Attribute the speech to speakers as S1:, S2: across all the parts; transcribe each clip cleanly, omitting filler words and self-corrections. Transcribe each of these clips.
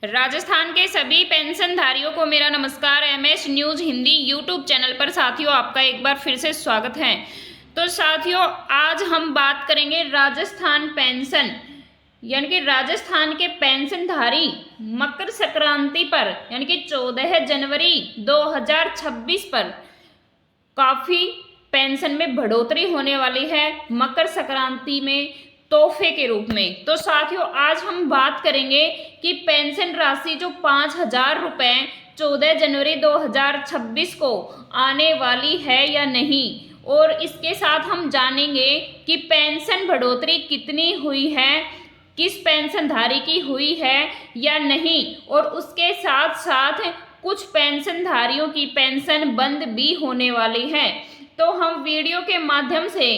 S1: राजस्थान के सभी पेंशनधारियों को मेरा नमस्कार। MS news Hindi YouTube channel पर साथियों आपका एक बार फिर से स्वागत है। तो साथियों आज हम बात करेंगे राजस्थान पेंशन यानी कि राजस्थान के पेंशनधारी मकर संक्रांति पर यानी कि 14 जनवरी 2026 पर काफ़ी पेंशन में बढ़ोतरी होने वाली है मकर संक्रांति में तोहफे के रूप में। तो साथियों आज हम बात करेंगे कि पेंशन राशि जो 5,000 रुपये 14 जनवरी 2026 को आने वाली है या नहीं, और इसके साथ हम जानेंगे कि पेंशन बढ़ोतरी कितनी हुई है, किस पेंशनधारी की हुई है या नहीं, और उसके साथ साथ कुछ पेंशनधारियों की पेंशन बंद भी होने वाली है। तो हम वीडियो के माध्यम से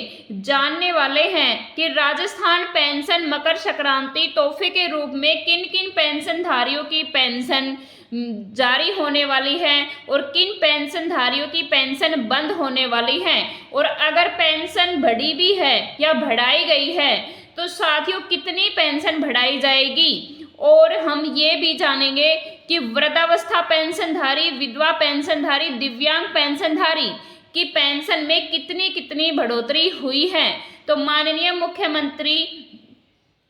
S1: जानने वाले हैं कि राजस्थान पेंशन मकर संक्रांति तोहफे के रूप में किन किन पेंशनधारियों की पेंशन जारी होने वाली है और किन पेंशनधारियों की पेंशन बंद होने वाली है, और अगर पेंशन बढ़ी भी है या बढ़ाई गई है तो साथियों कितनी पेंशन बढ़ाई जाएगी। और हम ये भी जानेंगे कि वृद्धावस्था पेंशनधारी, विधवा पेंशनधारी, दिव्यांग पेंशनधारी की पेंशन में कितनी कितनी बढ़ोतरी हुई है। तो माननीय मुख्यमंत्री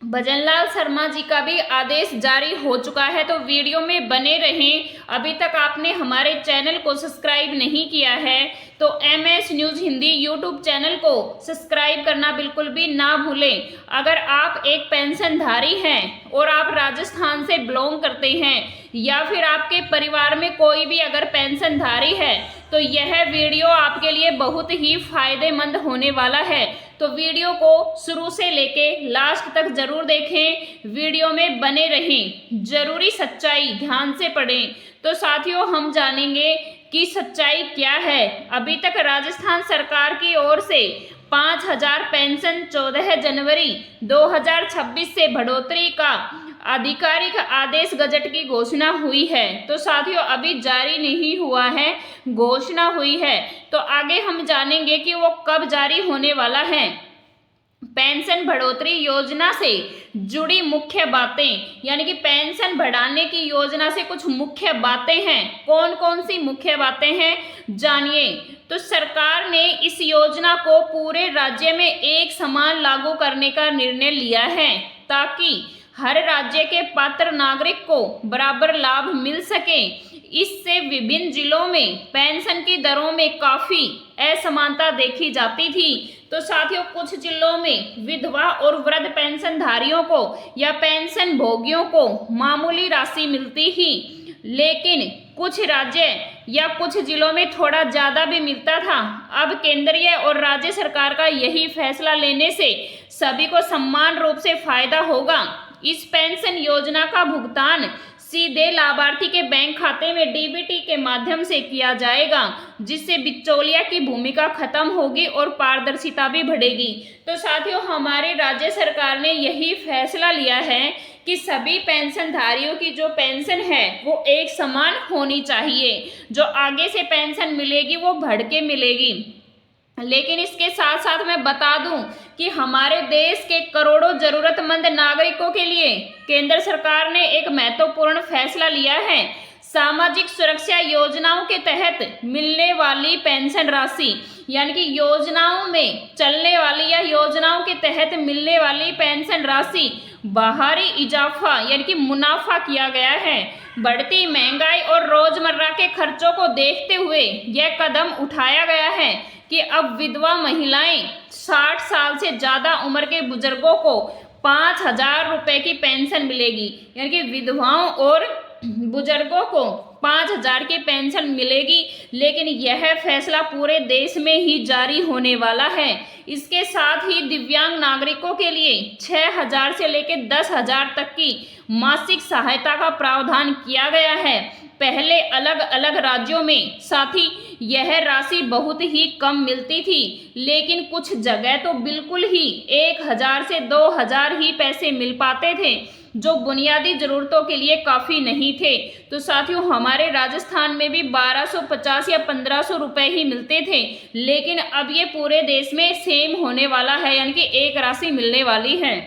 S1: भजनलाल शर्मा जी का भी आदेश जारी हो चुका है, तो वीडियो में बने रहें। अभी तक आपने हमारे चैनल को सब्सक्राइब नहीं किया है तो MS news Hindi YouTube channel को सब्सक्राइब करना बिल्कुल भी ना भूलें। अगर आप एक पेंशनधारी हैं और आप राजस्थान से बिलोंग करते हैं या फिर आपके परिवार में कोई भी अगर पेंशनधारी है तो यह वीडियो आपके लिए बहुत ही फायदेमंद होने वाला है। तो वीडियो को शुरू से लेके लास्ट तक जरूर देखें, वीडियो में बने रहें, जरूरी सच्चाई ध्यान से पढ़ें। तो साथियों हम जानेंगे कि सच्चाई क्या है। अभी तक राजस्थान सरकार की ओर से 5,000 पेंशन 14 जनवरी 2026 से बढ़ोतरी का आधिकारिक आदेश गजट की घोषणा हुई है। तो साथियों अभी जारी नहीं हुआ है, घोषणा हुई है। तो आगे हम जानेंगे कि वो कब जारी होने वाला है। पेंशन बढ़ोतरी योजना से जुड़ी मुख्य बातें यानी कि पेंशन बढ़ाने की योजना से कुछ मुख्य बातें हैं। कौन कौन सी मुख्य बातें हैं जानिए। तो सरकार ने इस योजना को पूरे राज्य में एक समान लागू करने का निर्णय लिया है ताकि हर राज्य के पात्र नागरिक को बराबर लाभ मिल सके। इससे विभिन्न जिलों में पेंशन की दरों में काफ़ी असमानता देखी जाती थी। तो साथियों कुछ जिलों में विधवा और वृद्ध पेंशनधारियों को या पेंशन भोगियों को मामूली राशि मिलती थी, लेकिन कुछ राज्य या कुछ जिलों में थोड़ा ज़्यादा भी मिलता था। अब केंद्रीय और राज्य सरकार का यही फैसला लेने से सभी को समान रूप से फायदा होगा। इस पेंशन योजना का भुगतान सीधे लाभार्थी के बैंक खाते में डीबीटी के माध्यम से किया जाएगा, जिससे बिचौलिया की भूमिका खत्म होगी और पारदर्शिता भी बढ़ेगी। तो साथियों हमारे राज्य सरकार ने यही फैसला लिया है कि सभी पेंशनधारियों की जो पेंशन है वो एक समान होनी चाहिए। जो आगे से पेंशन मिलेगी वो बढ़ के मिलेगी। लेकिन इसके साथ साथ मैं बता दूं कि हमारे देश के करोड़ों जरूरतमंद नागरिकों के लिए केंद्र सरकार ने एक महत्वपूर्ण फैसला लिया है। सामाजिक सुरक्षा योजनाओं के तहत मिलने वाली पेंशन राशि यानी कि योजनाओं में चलने वाली या योजनाओं के तहत मिलने वाली पेंशन राशि बाहरी इजाफा यानी कि मुनाफा किया गया है। बढ़ती महंगाई और रोजमर्रा के खर्चों को देखते हुए यह कदम उठाया गया है कि अब विधवा महिलाएं 60 साल से ज़्यादा उम्र के बुजुर्गों को 5,000 रुपये की पेंशन मिलेगी। यानी कि विधवाओं और बुजुर्गों को 5,000 की पेंशन मिलेगी, लेकिन यह फैसला पूरे देश में ही जारी होने वाला है। इसके साथ ही दिव्यांग नागरिकों के लिए 6,000 से लेकर 10,000 तक की मासिक सहायता का प्रावधान किया गया है। पहले अलग अलग राज्यों में साथ ही यह राशि बहुत ही कम मिलती थी, लेकिन कुछ जगह तो बिल्कुल ही 1,000 से 2,000 ही पैसे मिल पाते थे, जो बुनियादी ज़रूरतों के लिए काफ़ी नहीं थे। तो साथियों हमारे राजस्थान में भी 1250 या 1500 रुपये ही मिलते थे, लेकिन अब ये पूरे देश में सेम होने वाला है, यानी कि एक राशि मिलने वाली है।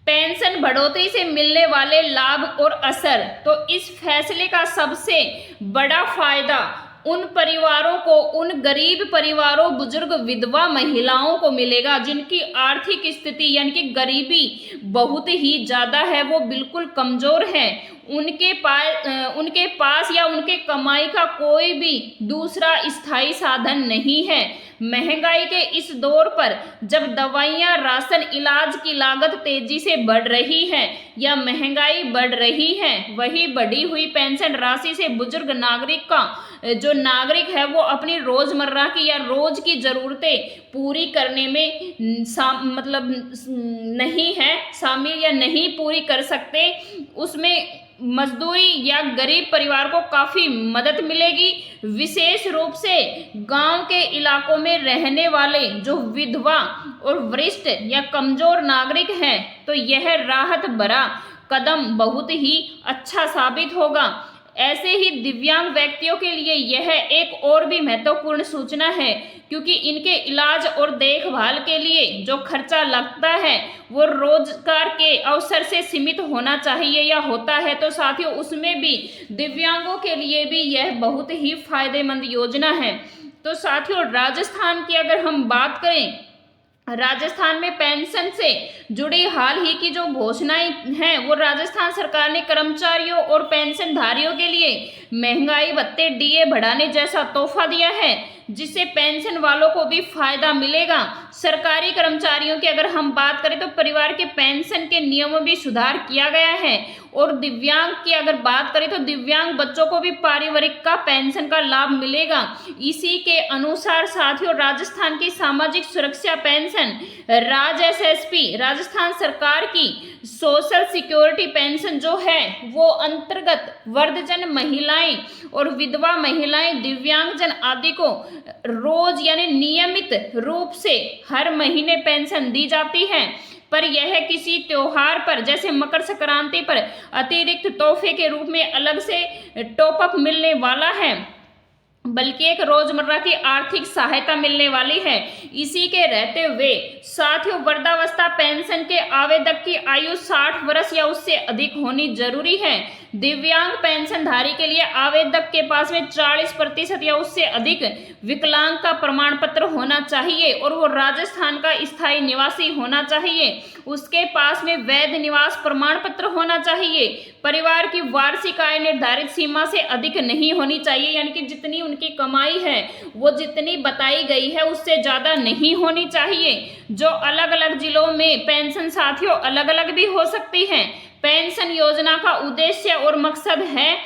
S1: पेंशन बढ़ोतरी से मिलने वाले लाभ और असर। तो इस फैसले का सबसे बड़ा फायदा उन परिवारों को, उन गरीब परिवारों, बुजुर्ग, विधवा महिलाओं को मिलेगा जिनकी आर्थिक स्थिति यानी कि गरीबी बहुत ही ज़्यादा है, वो बिल्कुल कमज़ोर है, उनके पास या उनके कमाई का कोई भी दूसरा स्थायी साधन नहीं है। महंगाई के इस दौर पर जब दवाइयाँ, राशन, इलाज की लागत तेजी से बढ़ रही है या महंगाई बढ़ रही है, वही बढ़ी हुई पेंशन राशि से बुजुर्ग नागरिक है वो अपनी रोजमर्रा की या रोज की जरूरतें पूरी करने में नहीं है शामिल या नहीं पूरी कर सकते, उसमें मजदूरी या गरीब परिवार को काफ़ी मदद मिलेगी। विशेष रूप से गांव के इलाकों में रहने वाले जो विधवा और वरिष्ठ या कमज़ोर नागरिक हैं, तो यह राहत भरा कदम बहुत ही अच्छा साबित होगा। ऐसे ही दिव्यांग व्यक्तियों के लिए यह एक और भी महत्वपूर्ण सूचना है, क्योंकि इनके इलाज और देखभाल के लिए जो खर्चा लगता है वो रोजगार के अवसर से सीमित होना चाहिए या होता है। तो साथियों, उसमें भी दिव्यांगों के लिए भी यह बहुत ही फायदेमंद योजना है। तो साथियों, राजस्थान की अगर हम बात करें, राजस्थान में पेंशन से जुड़ी हाल ही की जो घोषणाएं हैं, वो राजस्थान सरकार ने कर्मचारियों और पेंशनधारियों के लिए महंगाई भत्ते, डीए बढ़ाने जैसा तोहफा दिया है, जिससे पेंशन वालों को भी फायदा मिलेगा। सरकारी कर्मचारियों की अगर हम बात करें तो परिवार के पेंशन के नियमों में सुधार किया गया है, और दिव्यांग की अगर बात करें तो दिव्यांग बच्चों को भी पारिवारिक का पेंशन का लाभ मिलेगा। इसी के अनुसार साथियों, राजस्थान की सामाजिक सुरक्षा पेंशन एसएसपी, राजस्थान सरकार की सोशल सिक्योरिटी पेंशन जो है वो अंतर्गत वृद्धजन महिलाएं और विधवा महिलाएं, दिव्यांगजन आदि को रोज यानी नियमित रूप से हर महीने पेंशन दी जाती है, पर यह किसी त्योहार पर जैसे मकर संक्रांति पर अतिरिक्त तोहफे के रूप में अलग से टॉप अप मिलने वाला है, बल्कि एक रोजमर्रा की आर्थिक सहायता मिलने वाली है। इसी के रहते हुए साथियों, वृद्धावस्था पेंशन के आवेदक की आयु 60 वर्ष या उससे अधिक होनी जरूरी है। दिव्यांग पेंशनधारी के लिए आवेदक के पास में 40% या उससे अधिक विकलांग का प्रमाण पत्र होना चाहिए, और वो राजस्थान का स्थायी निवासी होना चाहिए। उसके पास में वैध निवास प्रमाण पत्र होना चाहिए। परिवार की वार्षिक आय निर्धारित सीमा से अधिक नहीं होनी चाहिए, यानी कि जितनी उनकी कमाई है वो जितनी बताई गई है उससे ज़्यादा नहीं होनी चाहिए। जो अलग अलग जिलों में पेंशन साथियों अलग अलग भी हो सकती हैं। पेंशन योजना का उद्देश्य और मकसद है,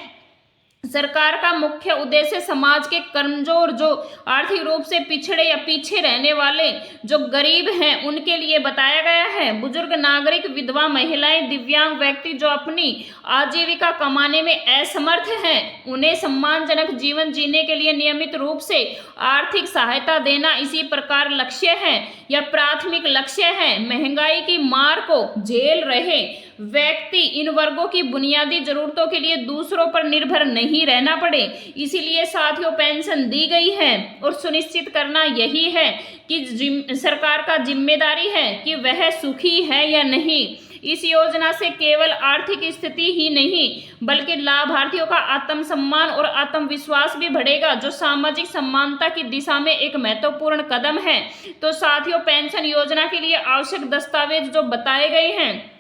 S1: सरकार का मुख्य उद्देश्य समाज के कमजोर, जो आर्थिक रूप से पिछड़े या पीछे रहने वाले जो गरीब हैं उनके लिए बताया गया है। बुजुर्ग नागरिक, विधवा महिलाएं, दिव्यांग व्यक्ति जो अपनी आजीविका कमाने में असमर्थ हैं, उन्हें सम्मानजनक जीवन जीने के लिए नियमित रूप से आर्थिक सहायता देना इसी प्रकार लक्ष्य है या प्राथमिक लक्ष्य है। महंगाई की मार को झेल रहे व्यक्ति इन वर्गों की बुनियादी जरूरतों के लिए दूसरों पर निर्भर नहीं रहना पड़े, इसीलिए साथियों पेंशन दी गई है, और सुनिश्चित करना यही है कि सरकार का जिम्मेदारी है कि वह सुखी है या नहीं। इस योजना से केवल आर्थिक स्थिति ही नहीं बल्कि लाभार्थियों का आत्मसम्मान और आत्मविश्वास भी बढ़ेगा, जो सामाजिक समानता की दिशा में एक महत्वपूर्ण कदम है। तो साथियों, पेंशन योजना के लिए आवश्यक दस्तावेज जो बताए गए हैं,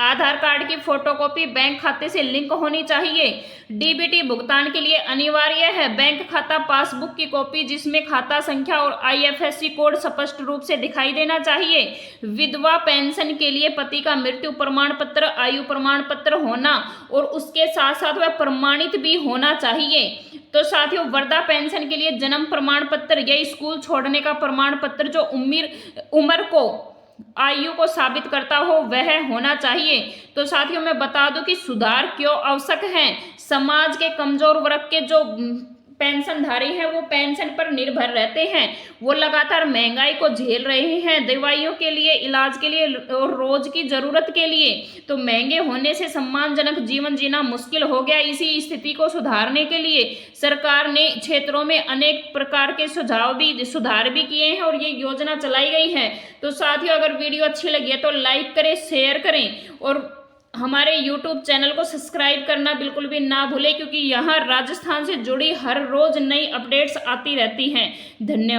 S1: आधार कार्ड की फोटोकॉपी बैंक खाते से लिंक होनी चाहिए। डीबीटी भुगतान के लिए अनिवार्य है बैंक खाता पासबुक की कॉपी जिसमें खाता संख्या और आईएफएससी कोड स्पष्ट रूप से दिखाई देना चाहिए। विधवा पेंशन के लिए पति का मृत्यु प्रमाण पत्र, आयु प्रमाण पत्र होना और उसके साथ साथ वह प्रमाणित भी होना चाहिए। तो साथियों, वृद्धा पेंशन के लिए जन्म प्रमाण पत्र या स्कूल छोड़ने का प्रमाण पत्र जो उम्र को, आयु को साबित करता हो वह होना चाहिए। तो साथियों, मैं बता दूं कि सुधार क्यों आवश्यक है। समाज के कमजोर वर्ग के जो पेंशनधारी हैं वो पेंशन पर निर्भर रहते हैं, वो लगातार महंगाई को झेल रहे हैं दवाइयों के लिए, इलाज के लिए और रोज की जरूरत के लिए। तो महंगे होने से सम्मानजनक जीवन जीना मुश्किल हो गया। इसी स्थिति को सुधारने के लिए सरकार ने क्षेत्रों में अनेक प्रकार के सुधार भी किए हैं और ये योजना चलाई गई है। तो साथियों, अगर वीडियो अच्छी लगी है तो लाइक करें, शेयर करें और हमारे YouTube चैनल को सब्सक्राइब करना बिल्कुल भी ना भूलें, क्योंकि यहाँ राजस्थान से जुड़ी हर रोज नई अपडेट्स आती रहती हैं। धन्यवाद।